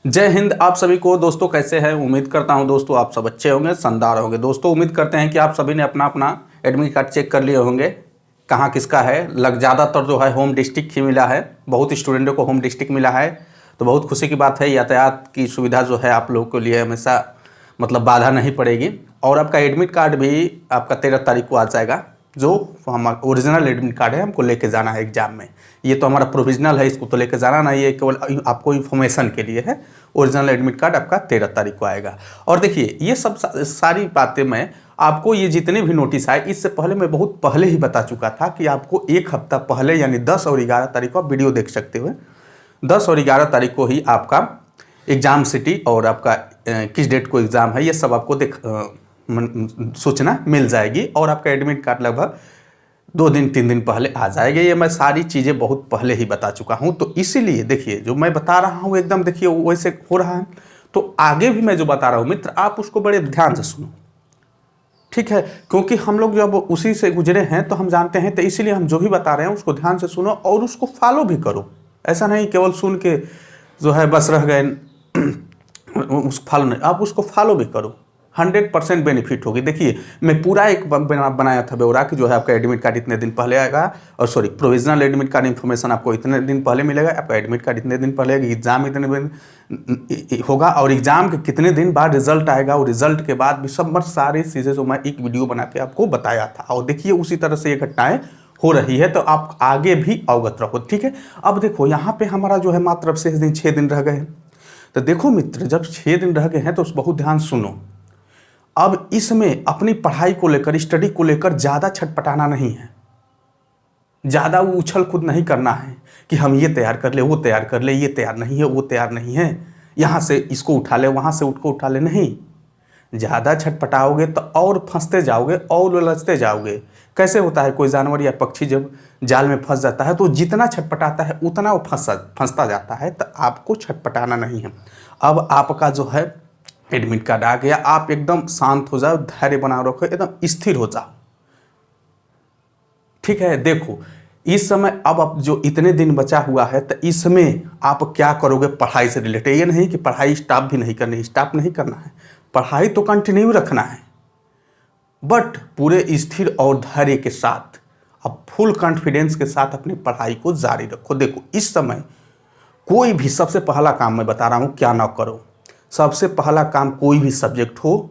जय हिंद। आप सभी को दोस्तों कैसे हैं। उम्मीद करता हूं दोस्तों आप सब अच्छे होंगे, शानदार होंगे। दोस्तों उम्मीद करते हैं कि आप सभी ने अपना अपना एडमिट कार्ड चेक कर लिए होंगे, कहाँ किसका है। ज़्यादातर जो है होम डिस्ट्रिक्ट ही मिला है, बहुत स्टूडेंटों को होम डिस्ट्रिक्ट मिला है, तो बहुत खुशी की बात है। यातायात की सुविधा जो है आप लोगों के लिए हमेशा बाधा नहीं पड़ेगी। और आपका एडमिट कार्ड भी आपका 13 तारीख को आ जाएगा। जो हमारा ओरिजिनल एडमिट कार्ड है हमको लेके जाना है एग्जाम में। ये तो हमारा प्रोविजनल है, इसको तो लेके जाना नहीं है, केवल आपको इन्फॉर्मेशन के लिए है। ओरिजिनल एडमिट कार्ड आपका 13 तारीख को आएगा। और देखिए ये सब सारी बातें मैं आपको, ये जितने भी नोटिस आए इससे पहले मैं बहुत पहले ही बता चुका था कि आपको एक हफ्ता पहले यानी 10 और 11 तारीख को आप वीडियो देख सकते हो। 10 और 11 तारीख को ही आपका एग्ज़ाम सिटी और आपका किस डेट को एग्ज़ाम है ये सब आपको सूचना मिल जाएगी। और आपका एडमिट कार्ड लगभग 2 दिन 3 दिन पहले आ जाएगा। ये मैं सारी चीज़ें बहुत पहले ही बता चुका हूँ, तो इसीलिए देखिए जो मैं बता रहा हूँ एकदम देखिए वैसे हो रहा है। तो आगे भी मैं जो बता रहा हूँ मित्र, आप उसको बड़े ध्यान से सुनो, ठीक है। क्योंकि हम लोग जब उसी से गुजरे हैं तो हम जानते हैं, तो इसीलिए हम जो भी बता रहे हैं उसको ध्यान से सुनो और उसको फॉलो भी करो। ऐसा नहीं केवल सुन के जो है बस रह गए, उस फॉलो नहीं, आप उसको फॉलो भी करो। 100% बेनिफिट होगी। देखिए मैं पूरा एक बनाया था ब्यौरा कि जो है आपका एडमिट कार्ड इतने दिन पहले आएगा, और sorry provisional admit card information आपको इतने दिन पहले मिलेगा, आपका एडमिट कार्ड इतने दिन पहले आएगा, एग्जाम इतने दिन होगा और एग्जाम के कितने दिन बाद रिजल्ट आएगा, और रिजल्ट के बाद भी सब सारी चीज़ें जो मैं एक वीडियो बना के आपको बताया था। और देखिए उसी तरह से ये घटनाएं हो रही है, तो आप आगे भी अवगत रहो, ठीक है। अब देखो यहाँ पे हमारा जो है मात्र अब शेष दिन 6 दिन रह गए हैं। तो देखो मित्र, जब 6 दिन रह गए हैं तो बहुत ध्यान सुनो। अब इसमें अपनी पढ़ाई को लेकर, स्टडी को लेकर ज़्यादा छटपटाना नहीं है, ज़्यादा उछल कूद नहीं करना है कि हम ये तैयार कर ले, वो तैयार कर ले, ये तैयार नहीं है, वो तैयार नहीं है, यहाँ से इसको उठा ले, वहाँ से उसको उठा ले। नहीं, ज़्यादा छटपटाओगे तो और फंसते जाओगे और उलझते जाओगे। कैसे होता है, कोई जानवर या पक्षी जब जाल में फंस जाता है तो जितना छटपटाता है उतना वो फंसता जाता है। तो आपको छटपटाना नहीं है। अब आपका जो है एडमिट कार्ड आ गया, आप एकदम शांत हो जाओ, धैर्य बनाओ रखो, एकदम स्थिर हो जाओ, ठीक है। देखो इस समय अब जो इतने दिन बचा हुआ है तो इसमें आप क्या करोगे पढ़ाई से रिलेटेड। ये नहीं कि पढ़ाई स्टॉप भी नहीं करनी, स्टॉप नहीं करना है, पढ़ाई तो कंटिन्यू रखना है, बट पूरे स्थिर और धैर्य के साथ अब फुल कॉन्फिडेंस के साथ अपनी पढ़ाई को जारी रखो। देखो इस समय कोई भी, सबसे पहला काम मैं बता रहा हूँ क्या ना करो। सबसे पहला काम, कोई भी सब्जेक्ट हो,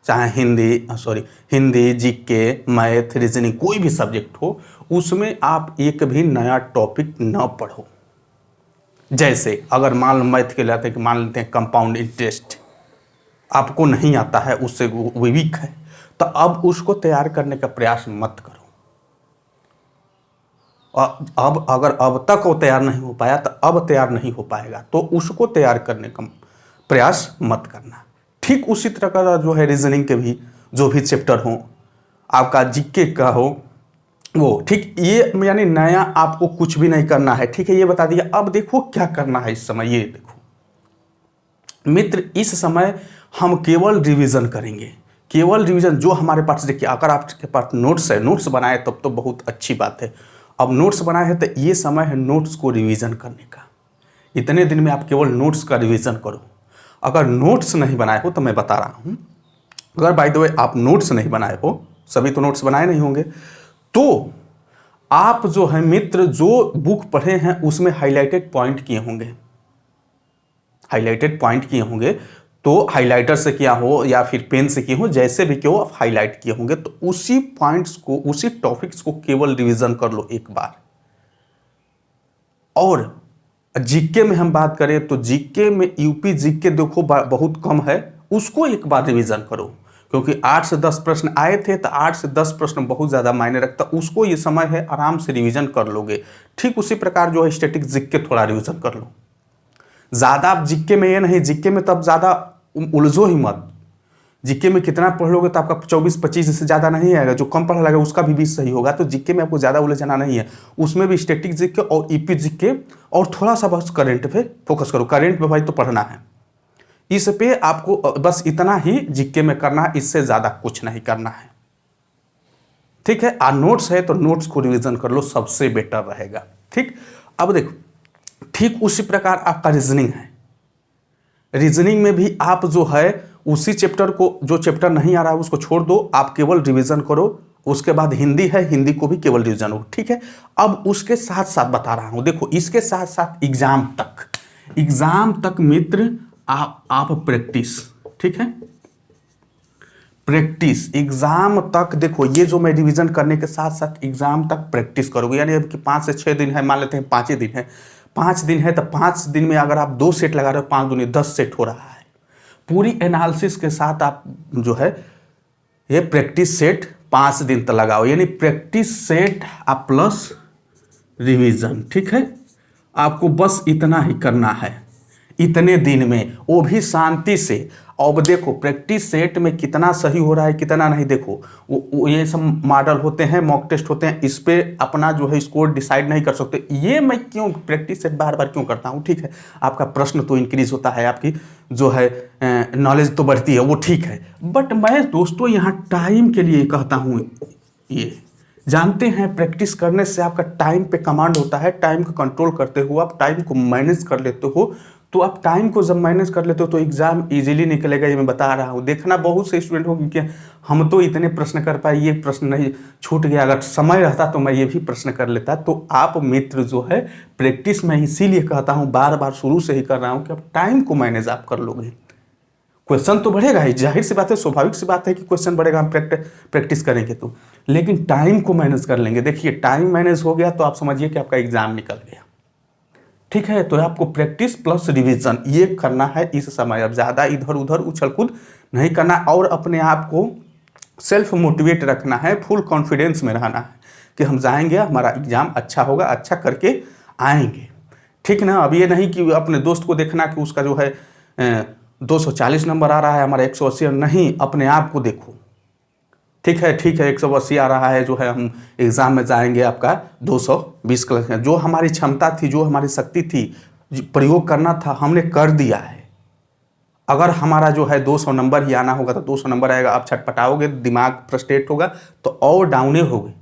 चाहे हिंदी, जीके, मैथ, रीजनिंग, कोई भी सब्जेक्ट हो, उसमें आप एक भी नया टॉपिक न पढ़ो। जैसे अगर मैथ के लेते हैं कि मान लेते हैं कंपाउंड इंटरेस्ट, आपको नहीं आता है, उससे वो वीक है, तो अब उसको तैयार करने का प्रयास मत करो। अब अगर अब तक वो तैयार नहीं हो पाया तो अब तैयार नहीं हो पाएगा, तो उसको तैयार करने का प्रयास मत करना। ठीक उसी तरह का जो है रीजनिंग के भी जो भी चैप्टर हो, आपका जीके का हो वो, ठीक, ये यानी नया आपको कुछ भी नहीं करना है, ठीक है, ये बता दिया। अब देखो क्या करना है इस समय। ये देखो मित्र, इस समय हम केवल रिवीजन करेंगे, केवल रिवीजन। जो हमारे पास, देखिए अगर आपके पास नोट्स है, नोट्स बनाए तब तो बहुत अच्छी बात है। अब नोट्स बनाए हैं तो ये समय है नोट्स को रिवीजन करने का। इतने दिन में आप केवल नोट्स का रिवीजन करो। अगर नोट्स नहीं बनाए हो तो मैं बता रहा हूँ, अगर बाय द वे आप नोट्स नहीं बनाए हो, सभी तो नोट्स बनाए नहीं होंगे, तो आप जो है मित्र जो बुक पढ़े हैं उसमें हाईलाइटेड पॉइंट किए होंगे, हाईलाइटेड पॉइंट किए होंगे, तो हाईलाइटर से किया हो या फिर पेन से किए हो, जैसे भी किए हो आप हाईलाइट किए होंगे, तो उसी पॉइंट्स को, उसी टॉपिक्स को केवल रिवीजन कर लो एक बार। और जीके में हम बात करें तो जीके में यूपी जीके देखो बहुत कम है, उसको एक बार रिवीजन करो, क्योंकि 8 से 10 प्रश्न आए थे, तो 8 से 10 प्रश्न बहुत ज़्यादा मायने रखता, उसको ये समय है आराम से रिवीजन कर लोगे। ठीक उसी प्रकार जो है स्टैटिक जीके थोड़ा रिवीजन कर लो। ज़्यादा आप जीके में, ये नहीं जीके में तब ज़्यादा उलझो ही मत। जीके में कितना पढ़ लोगे तो आपका 24-25 से ज़्यादा नहीं आएगा, जो कम पढ़ा लगा उसका भी 20 सही होगा। तो जीके में आपको ज़्यादा उलझना नहीं है, उसमें भी स्टैटिक जीके और ईपी जीके, और थोड़ा सा बस करंट पे फोकस करो। करंट पे भाई तो पढ़ना है, इस पे आपको बस इतना ही जीके में करना है, इससे ज़्यादा कुछ नहीं करना है, ठीक है। नोट्स है तो नोट्स को रिविजन कर लो, सबसे बेटर रहेगा, ठीक। अब देखो ठीक उसी प्रकार आपका रीजनिंग है, रीजनिंग में भी आप जो है उसी चैप्टर को, जो चैप्टर नहीं आ रहा है उसको छोड़ दो, आप केवल रिवीजन करो। उसके बाद हिंदी है, हिंदी को भी केवल रिवीजन हो, ठीक है। अब उसके साथ साथ बता रहा हूं, देखो इसके साथ साथ एग्जाम तक मित्र आप प्रैक्टिस, ठीक है, प्रैक्टिस एग्जाम तक। देखो ये जो मैं रिवीजन करने के साथ साथ एग्जाम तक प्रैक्टिस करोगे, यानी अब कि 5 से 6 दिन है, मान लेते हैं 5 ही दिन है, 5 दिन है तो 5 दिन में अगर आप 2 सेट लगा रहे हो, 5 दूनी 10 सेट हो रहा है। पूरी एनालिसिस के साथ आप जो है ये प्रैक्टिस सेट 5 दिन तक लगाओ, यानी प्रैक्टिस सेट आप प्लस रिवीजन, ठीक है। आपको बस इतना ही करना है इतने दिन में, वो भी शांति से। अब देखो प्रैक्टिस सेट में कितना सही हो रहा है कितना नहीं, देखो वो ये सब मॉडल होते हैं, मॉक टेस्ट होते हैं, इस पे अपना जो है स्कोर डिसाइड नहीं कर सकते। ये मैं क्यों प्रैक्टिस सेट बार बार क्यों करता हूँ, ठीक है, आपका प्रश्न तो इंक्रीज होता है, आपकी जो है नॉलेज तो बढ़ती है, वो ठीक है। बट मैं दोस्तों यहाँ टाइम के लिए कहता हूँ, ये जानते हैं प्रैक्टिस करने से आपका टाइम पे कमांड होता है, टाइम को कंट्रोल करते हो, आप टाइम को मैनेज कर लेते हो। तो आप टाइम को जब मैनेज कर लेते हो तो एग्जाम इजीली निकलेगा, ये मैं बता रहा हूँ। देखना बहुत से स्टूडेंट हो कि हम तो इतने प्रश्न कर पाए, ये प्रश्न नहीं छूट गया, अगर समय रहता तो मैं ये भी प्रश्न कर लेता। तो आप मित्र जो है प्रैक्टिस में इसीलिए कहता हूँ, बार बार शुरू से ही कर रहा हूँ कि आप टाइम को मैनेज आप कर लोगे, क्वेश्चन तो बढ़ेगा ही, जाहिर सी बात है, स्वाभाविक सी बात है कि क्वेश्चन बढ़ेगा, हम प्रैक्टिस करेंगे तो, लेकिन टाइम को मैनेज कर लेंगे। देखिए टाइम मैनेज हो गया तो आप समझिए कि आपका एग्जाम निकल गया, ठीक है। तो आपको प्रैक्टिस प्लस रिवीजन ये करना है इस समय, अब ज़्यादा इधर उधर उछल कूद नहीं करना, और अपने आप को सेल्फ मोटिवेट रखना है, फुल कॉन्फिडेंस में रहना है कि हम जाएंगे, हमारा एग्जाम अच्छा होगा, अच्छा करके आएंगे, ठीक ना। अब ये नहीं कि अपने दोस्त को देखना कि उसका जो है 240 नंबर आ रहा है, हमारा 180, नहीं, अपने आप को देखो, ठीक है 180 आ रहा है, जो है हम एग्ज़ाम में जाएंगे आपका 220 क्लास, जो हमारी क्षमता थी, जो हमारी शक्ति थी, प्रयोग करना था, हमने कर दिया है। अगर हमारा जो है 200 नंबर ही आना होगा तो 200 नंबर आएगा, आप छटपटाओगे, दिमाग फ्रस्ट्रेट होगा तो और डाउने होगे।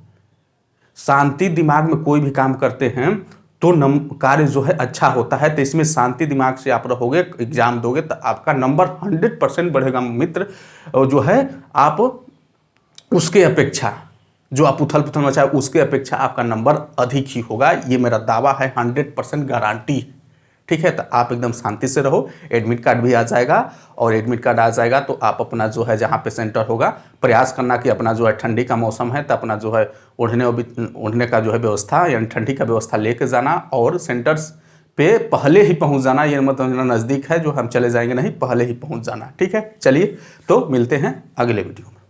शांति दिमाग में कोई भी काम करते हैं तो कार्य जो है अच्छा होता है, तो इसमें शांति दिमाग से आप रहोगे, एग्जाम दोगे तो आपका नंबर 100% बढ़ेगा मित्र। जो है आप उसके अपेक्षा, जो आप उथल पुथल मचाए उसके अपेक्षा आपका नंबर अधिक ही होगा, ये मेरा दावा है, 100% गारंटी, ठीक है। तो आप एकदम शांति से रहो, एडमिट कार्ड भी आ जाएगा, और एडमिट कार्ड आ जाएगा तो आप अपना जो है जहाँ पे सेंटर होगा, प्रयास करना कि अपना जो है ठंडी का मौसम है तो अपना जो है ओढ़ने का जो है व्यवस्था, यानी ठंडी का व्यवस्था लेके जाना, और सेंटर्स पे पहले ही पहुंच जाना, ये मतलब नज़दीक है जो हम चले जाएंगे नहीं, पहले ही पहुंच जाना, ठीक है। चलिए तो मिलते हैं अगले वीडियो में।